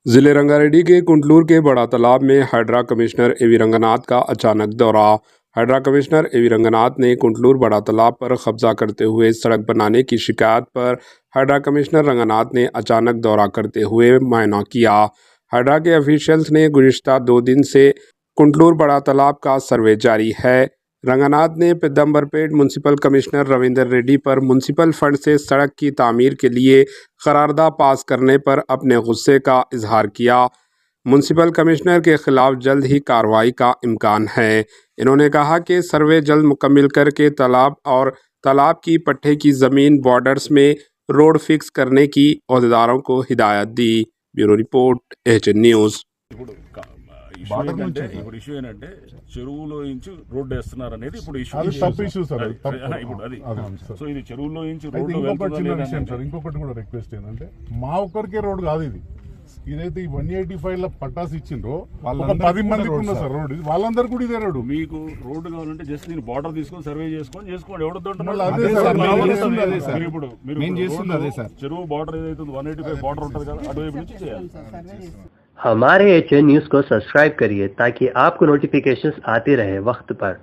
जिले रंगारेड्डी के कुंटलूर के बड़ा तालाब में हाइड्रा कमिश्नर एवी रंगनाथ का अचानक दौरा। हाइड्रा कमिश्नर एवी रंगनाथ ने कुंटलूर बड़ा तालाब पर कब्जा करते हुए सड़क बनाने की शिकायत पर हाइड्रा कमिश्नर रंगनाथ ने अचानक दौरा करते हुए मुआयना किया। हाइड्रा के ऑफिशियल्स ने गुज़िश्ता 2 दिन से कुंटलूर बड़ा तालाब का सर्वे जारी है। रंगनाथ ने पिदम्बरपेट म्यूनसिपल कमिश्नर रविंदर रेड्डी पर म्यूनसिपल फंड से सड़क की तामीर के लिए करारदा पास करने पर अपने गुस्से का इजहार किया। म्यूनसिपल कमिश्नर के खिलाफ जल्द ही कार्रवाई का इम्कान है। इन्होंने कहा कि सर्वे जल्द मुकम्मल करके तालाब और तालाब की पट्टे की ज़मीन बॉर्डर्स में रोड फिक्स करने की ओहदेदारों को हिदायत दी। Bureau report HN news. ఇప్పుడు ఇష్యూ ఏంటంటే చెరువులో నుంచి రోడ్డు వేస్తున్నారు అనేది ఇప్పుడు ఇష్యూ. అది తప్పు ఇష్యూ సార్, అది ఇప్పుడు అది సో ఇది చెరువులో నుంచి రోడ్డు ఇంకొకటి చిన్న విషయం సార్, ఇంకొకటి కూడా రిక్వెస్ట్ ఏంటంటే మా ఒక్కరికే రోడ్ కాదు ఇది. ఇదైతే ఈ 185 లో పట్టాస్ ఇచ్చిండ్రో ఒక 10 మందికి ఉన్న సార్ రోడ్, వాళ్ళందరూ కూడా ఇదే రోడ్డు. మీకు రోడ్డు కావాలంటే జస్ట్ నేను బార్డర్ తీసుకొని సర్వే చేసుకోండి ఎవడొద్దు ఇప్పుడు మీరు చెరువు బార్డర్ ఏదైతే 185 బార్డర్ ఉంటుంది కదా అటువైపు నుంచి చేయాలి. हमारे HN न्यूज़ को सब्सक्राइब करिए ताकि आपको नोटिफिकेशंस आते रहे वक्त पर।